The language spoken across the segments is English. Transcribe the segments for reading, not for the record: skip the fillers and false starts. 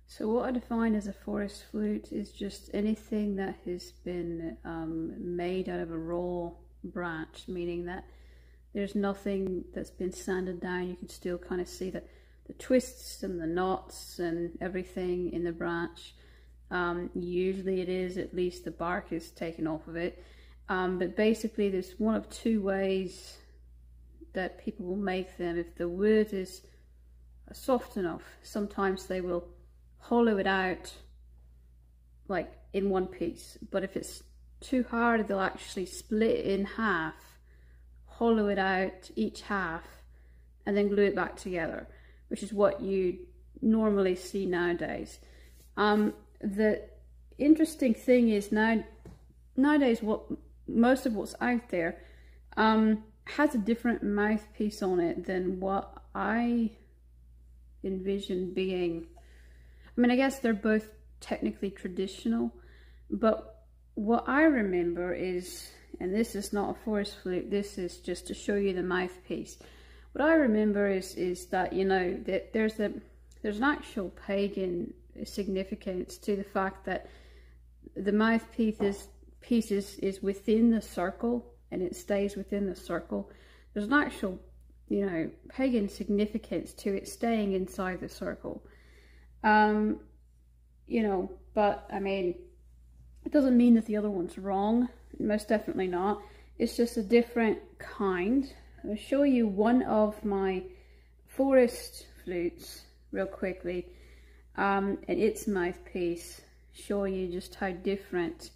So what I define as a forest flute is just anything that has been made out of a raw branch, meaning that there's nothing that's been sanded down. You can still kind of see the twists and the knots and everything in the branch. Usually it is, at least the bark is taken off of it. But basically there's one of two ways that people will make them. If the wood is soft enough, sometimes they will hollow it out like in one piece, but if it's too hard they'll actually split it in half, hollow it out each half, and then glue it back together, which is what you normally see nowadays. The interesting thing is nowadays most of what's out there has a different mouthpiece on it than what I envision being. I mean, I guess they're both technically traditional, but what I remember is, and this is not a forest flute, this is just to show you the mouthpiece. What I remember is that, you know, that there's an actual pagan significance to the fact that the mouthpiece is within the circle, and it stays within the circle. There's an actual, you know, pagan significance to it staying inside the circle. You know, but I mean, it doesn't mean that the other one's wrong. Most definitely not. It's just a different kind. I'll show you one of my forest flutes real quickly, and its mouthpiece. Show you just how different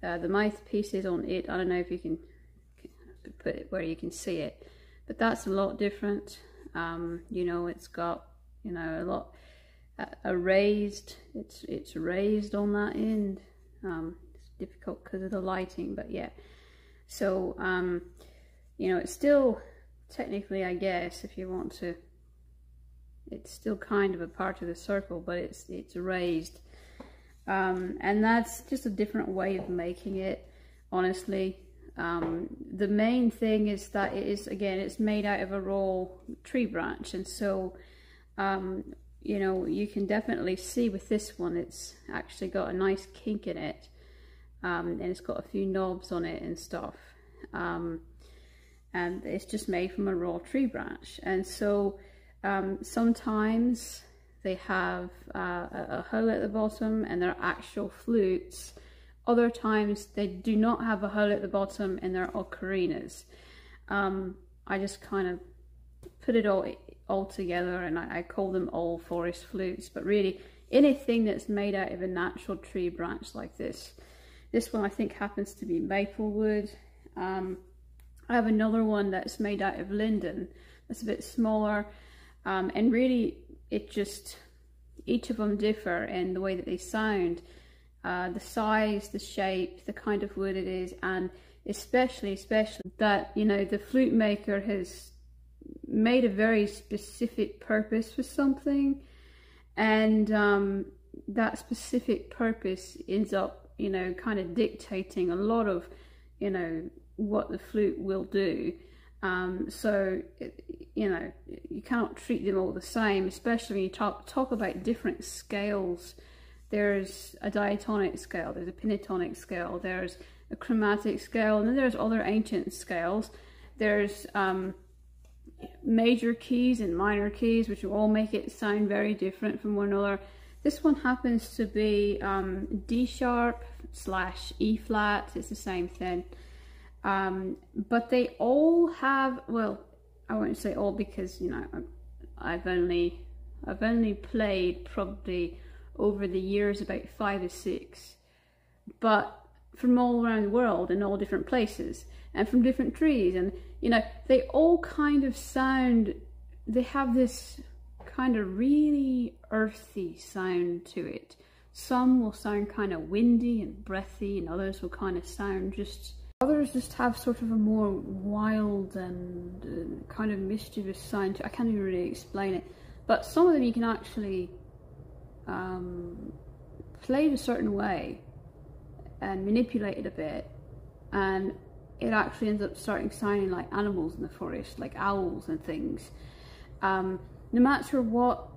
the mouthpiece is on it. I don't know if you can put it where you can see it, but that's a lot different. You know, it's got, you know, a lot raised. It's raised on that end. It's difficult because of the lighting, but yeah. So you know, it's still technically, I guess, if you want to, it's still kind of a part of the circle, but it's raised. And that's just a different way of making it, honestly. The main thing is that it is, again, it's made out of a raw tree branch, and so you know, you can definitely see with this one it's actually got a nice kink in it, and it's got a few knobs on it and stuff, and it's just made from a raw tree branch. And so sometimes they have a hole at the bottom and they're actual flutes. Other times they do not have a hole at the bottom and they're ocarinas. I just kind of put it all together, and I call them all forest flutes, but really anything that's made out of a natural tree branch like this. This one I think happens to be maple wood. I have another one that's made out of linden, that's a bit smaller, and really it just, each of them differ in the way that they sound, the size, the shape, the kind of wood it is, and especially that, you know, the flute maker has made a very specific purpose for something, and that specific purpose ends up, you know, kind of dictating a lot of, you know, what the flute will do. So you know, you cannot treat them all the same, especially when you talk about different scales. There's a diatonic scale, there's a pentatonic scale, there's a chromatic scale, and then there's other ancient scales. There's major keys and minor keys, which will all make it sound very different from one another. This one happens to be D sharp / E flat. It's the same thing, but they all have, well, I won't say all, because, you know, I've only played probably over the years about 5 or 6, but from all around the world in all different places and from different trees, and you know, they all kind of sound, they have this kind of really earthy sound to it. Some will sound kind of windy and breathy, and others will kind of sound others just have sort of a more wild and kind of mischievous sound. I can't even really explain it, but some of them you can actually play it a certain way and manipulate it a bit, and it actually ends up sounding like animals in the forest, like owls and things. No matter what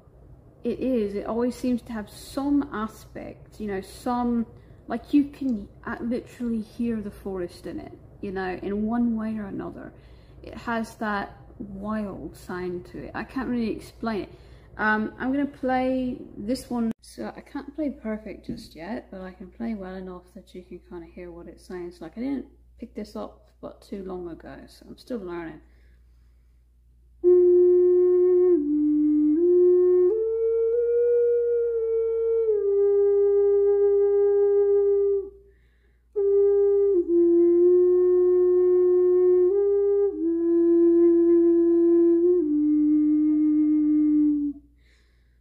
it always seems to have some aspect, you know, some, like you can literally hear the forest in it, you know, in one way or another. It has that wild sound to it. I can't really explain it. I'm going to play this one. So I can't play perfect just yet, but I can play well enough that you can kind of hear what it sounds like. I didn't pick this up but too long ago, so I'm still learning.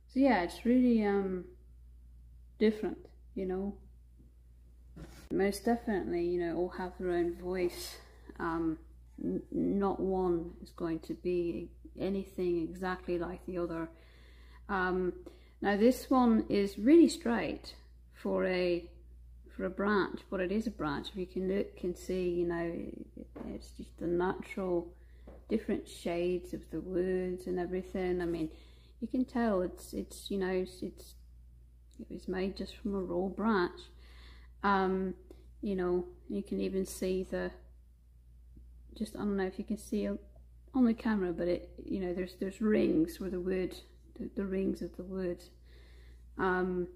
So yeah, it's really different, you know. Most definitely, you know, all have their own voice. Not one is going to be anything exactly like the other. Now this one is really straight for a branch, but it is a branch. If you can look and see, you know, it's just the natural different shades of the woods and everything. I mean, you can tell it's you know, it was made just from a raw branch. You know, you can even see the, just, I don't know if you can see on the camera, but it, you know, there's rings where the wood, the rings of the wood. And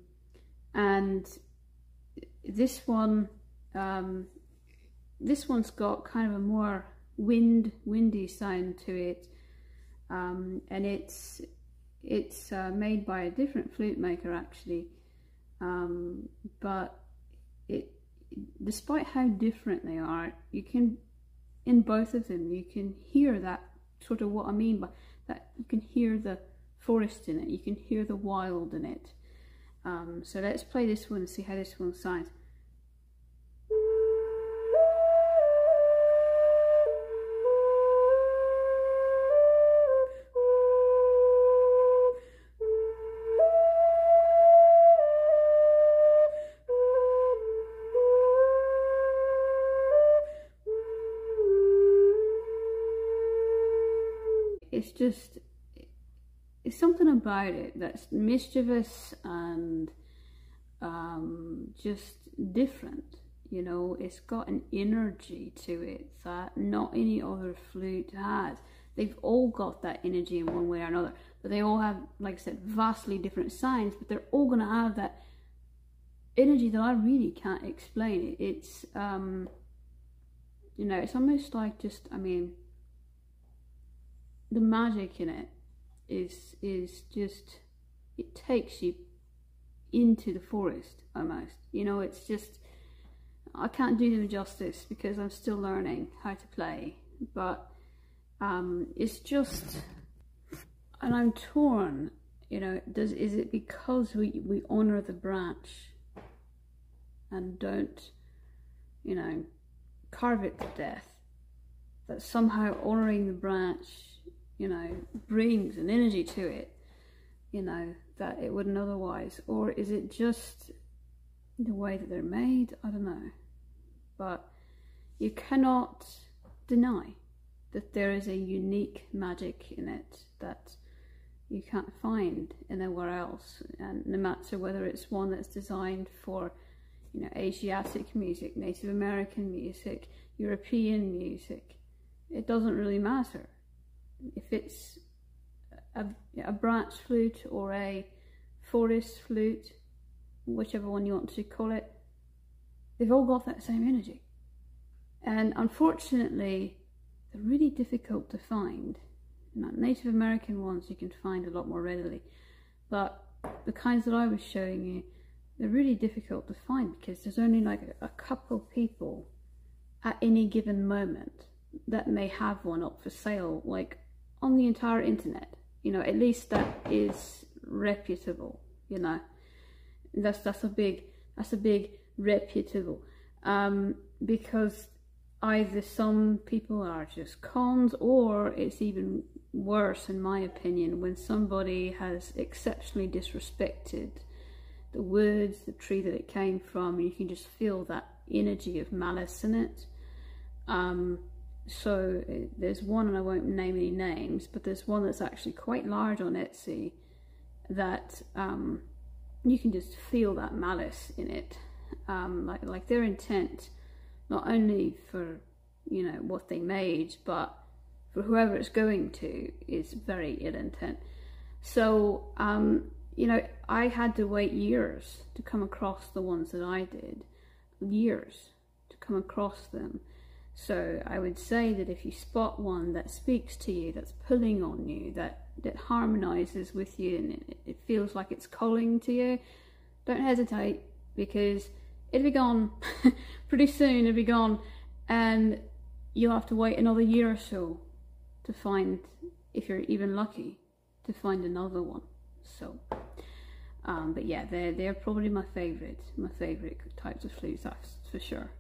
this one's got kind of a more windy sound to it, and it's made by a different flute maker actually, but despite how different they are, you can, in both of them, you can hear that sort of what I mean by that. You can hear the forest in it, you can hear the wild in it. So let's play this one and see how this one sounds. It's just, it's something about it that's mischievous and just different, you know. It's got an energy to it that not any other flute has. They've all got that energy in one way or another, but they all have, like I said, vastly different sounds, but they're all going to have that energy that I really can't explain. It's you know, it's almost like just, I mean, the magic in it is just, it takes you into the forest almost, you know. It's just, I can't do them justice because I'm still learning how to play, but it's just, and I'm torn, you know. Is it because we honor the branch and don't, you know, carve it to death, that somehow honoring the branch, you know, brings an energy to it, you know, that it wouldn't otherwise? Or is it just the way that they're made? I don't know. But you cannot deny that there is a unique magic in it that you can't find anywhere else. And no matter whether it's one that's designed for, you know, Asiatic music, Native American music, European music, it doesn't really matter. If it's a branch flute or a forest flute, whichever one you want to call it, they've all got that same energy. And unfortunately, they're really difficult to find. Native American ones you can find a lot more readily, but the kinds that I was showing you, they're really difficult to find because there's only like a couple people at any given moment that may have one up for sale, like on the entire internet, you know. At least that is reputable, you know. That's a big reputable, because either some people are just cons, or it's even worse, in my opinion, when somebody has exceptionally disrespected the woods, the tree that it came from, and you can just feel that energy of malice in it. So there's one, and I won't name any names, but there's one that's actually quite large on Etsy, that you can just feel that malice in it, like their intent, not only for, you know, what they made, but for whoever it's going to, is very ill intent. So, you know, I had to wait years to come across the ones that I did, years to come across them. So I would say that if you spot one that speaks to you, that's pulling on you, that harmonizes with you, and it feels like it's calling to you, don't hesitate, because it'll be gone. Pretty soon it'll be gone, and you'll have to wait another year or so to find, if you're even lucky, to find another one. So but yeah, they're probably my favorite types of flutes, that's for sure.